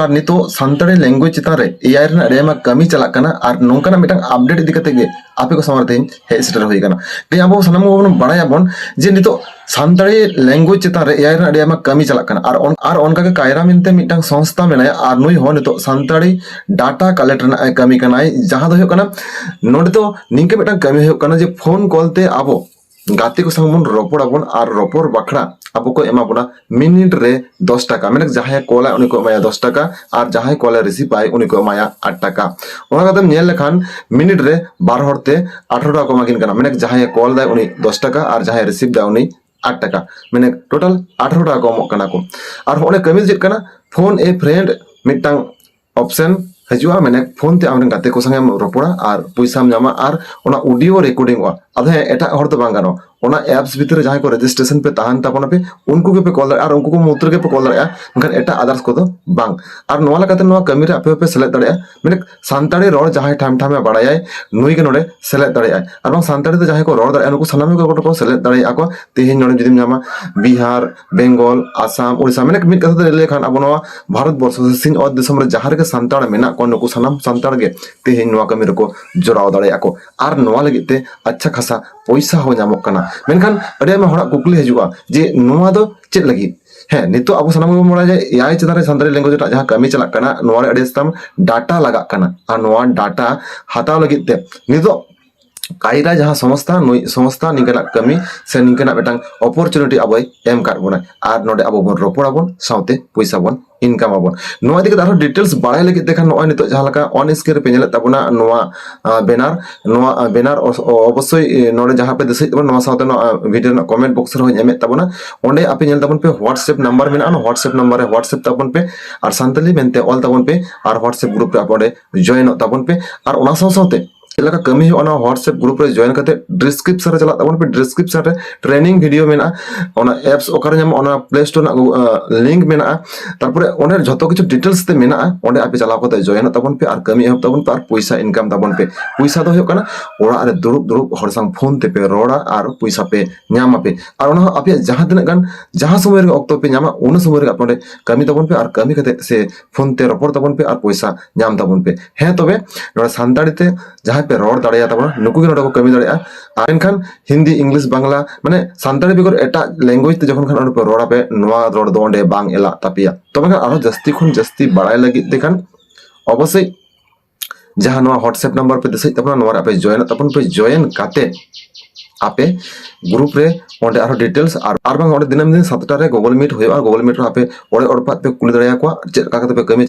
আর নিতো সান্তাড়ি ল্যাঙ্গুয়েज চিতান रे एआई ᱨᱮᱱᱟᱜ ᱨᱮᱢᱟ ᱠᱟᱹᱢᱤ ᱪᱟᱞᱟᱜ ᱠᱟᱱᱟ ᱟᱨ ᱱᱚᱝᱠᱟᱱᱟᱜ ᱢᱤᱫᱴᱟᱝ ᱟᱯᱰᱮᱴ ᱤᱫᱤ ᱠᱟᱛᱮ ᱜᱮ ᱟᱯᱮ ᱠᱚ ᱥᱟᱢᱟᱝ ᱨᱮ ᱛᱮᱦᱮᱧ ᱦᱮᱡ ᱥᱮᱴᱮᱨ ᱦᱩᱭ ᱟᱠᱟᱱᱟ। ᱛᱮᱦᱮᱧ ᱟᱵᱚ ᱥᱟᱱᱟᱢ ᱠᱚᱵᱚᱱ ᱵᱟᱲᱟᱭᱟᱵᱚᱱ ᱡᱮ ᱱᱤᱛᱚᱜ ᱥᱟᱱᱛᱟᱲᱤ ᱞᱮᱝᱜᱩᱭᱮᱡ ᱪᱮᱛᱟᱱ ᱨᱮ एआई ᱨᱮᱱᱟᱜ ᱨᱮᱢᱟ ᱠᱟᱹᱢᱤ ᱪᱟᱞᱟᱜ ᱠᱟᱱᱟ ᱟᱨ ᱚᱱᱠᱟᱜᱮ ᱠᱟᱭᱨᱟ ᱢᱮᱱᱛᱮ ᱢᱤᱫᱴᱟᱝ ᱥᱚᱝᱥᱛᱷᱟ ᱢᱮᱱᱟᱭᱟ ᱟᱨ ᱱᱩᱭ ᱦᱚᱸ ᱱᱤᱛᱚᱜ ᱥᱟᱱᱛᱟᱲᱤ ᱰᱟᱴᱟ ᱠᱟᱞᱮक्ᱴ ᱨᱮᱱᱟᱜ ᱠᱟᱹᱢᱤ ᱠᱟᱱᱟᱭ ᱡᱟᱦᱟᱸ ᱫᱚ ᱦᱩᱭᱩᱜ ᱠᱟᱱᱟ ᱱᱚᱰᱮ ᱫᱚ ᱱᱤᱝᱠᱟᱹ ᱢᱤᱫᱴᱟᱝ ᱠᱟᱹᱢᱤ ᱦᱩᱭᱩᱜ ᱠᱟᱱᱟ ᱡᱮ ᱯᱷᱳᱱ ᱠᱚᱞᱛᱮ ᱟᱵᱚ गाते को संग रपड़ाबन और रपड़ बाखड़ा अब को एमाबना मिनिट रे 10 टाका मैंने जहां कॉल है उनको एमाया 10 टाका और जहां कॉल रिसीव आए उनको एमाया 8 टाका ओना कदम नेल लेखान मिनिट रे 12 हरते 18 टाका मागिन कना मैंने जहां कॉल दाय उनी 10 टाका और जहां रिसीव दाय उनी 8 टाका मैंने टोटल 18 टाका कमक कना को और होने कमी चेक कना फोन ए फ्रेंड मिटांग ऑप्शन हजुआ मैंने फोन ते आमरे गाते को संगे रपड़ा और पैसा नामा और ओना ऑडियो रिकॉर्डिंग अदे एटा हर तो बांग गानो ओना एप्स भीतर जहां को रजिस्ट्रेशन पे तहन तापना पे उनको के पे कॉल और उनको को मुत्र के पे कॉल दड़या मखन एटा अदर्स को तो बांग और नोला काते नोवा कमी रे आपे पे सेलेक्ट दड़या मैंने सानताड़ी रोड जहां ठाम ठामे बाड़ाय नुई के नोडे सेलेक्ट दड़या और बांग सानताड़ी तो जहां को रोड दड़या उनको सनामे को सेलेक्ट दड़या को तेहिन नोडे जदिम नामा बिहार बेंगल आसाम ओडिसा मैंने मिट कथा लेखान अब नोवा भारत वर्ष सिंह और दिसम रे जहां रे सानताड़ मेना को नुको सनाम सानताड़ गे तेहिन नोवा कमी रे को जोराव दड़या को और नोवा लगिते अच्छा खासा पैसा हो नामक कना मेनखान अडे में हड़ा कुकली हजुआ जे नोवा दो चेक लगी है नितो अब सनाम को मोड़ा जाए एआई चेतारे सानताड़ी लैंग्वेज जहां कमी चला कना नोवा रे अडे सतम डाटा लगा कना और नोवा डाटा हटाव लगिते नितो कायरा जहां संस्था निकना कमी से निकना बेटांग अपॉर्चुनिटी अब एम काट बोना और नोडे अब बन रपड़ाबन साउते पैसा बन इनकम आबन नोवा दिके आरो डिटेल्स बाड़ाय लगे देखा नोय नितो जहां लका ऑन स्क्रीन पे नेले ताबना नोवा बैनर अवश्य नोडे जहां पे दिसै तबन नोवा साउते वीडियो ना कमेंट बॉक्स रे एमे ताबना ओंडे आपे नेल ताबन पे व्हाट्सएप नंबर मेना व्हाट्सएप नंबर है व्हाट्सएप ताबन पे और संतली मेनते ऑल ताबन पे और व्हाट्सएप ग्रुप रे आपे जॉइन ताबन पे और ओना साउते चलका कमी होना व्हाट्सएप ग्रुप रे जॉइन करते डिस्क्रिप्शन रे चला ताबन पे डिस्क्रिप्शन रे ट्रेनिंग वीडियो मेना ओना एप्स ओकर नाम ओना प्ले स्टोर ना लिंक मेना तारपरे ओने जतो किछु डिटेल्स ते मेना ओंडे आपे चला करते जॉइन ताबन पे और कमी एहब ताबन पे और पैसा इनकम ताबन पे पैसा दो होकना ओरा रे दुरुब हर संग फोन ते पे रोड़ा और पैसा पे ᱧᱟᱢᱟ पे और ओना आपे जहां तिना गान जहां समय रे ऑक्टो पे ᱧᱟᱢᱟ उन समय रे आपने कमी ताबन पे और कमी कते से फोन ते रपड़ ताबन पे और पैसा ᱧᱟᱢ ताबन पे है तबे नोडा सानताड़ी ते जहां पे रोड दाड़िया तबना नुकु के नोडा को कमी दाड़िया आनखान हिंदी इंग्लिश बांग्ला माने सानताड़ी बिगर एटा लैंग्वेज ते जखन खान ओडे पे रोड़ा पे नोवा रोड दो ओंडे बांग एला तापिया तबे खान आरो जस्ती खुन जस्ती बाड़ाय लगी देखान अवश्य जहां नोवा व्हाट्सएप नंबर पे दिसै तबना नोवा आपे जॉइन तपन पे जॉइन काते आपे ग्रुप रे ओंडे आरो डिटेल्स और बांग ओंडे दिनम दिन 7टा रे गूगल मीट होय और गूगल मीट रे आपे ओडे ओडपात पे कुली दाड़िया को चेक का पे कमी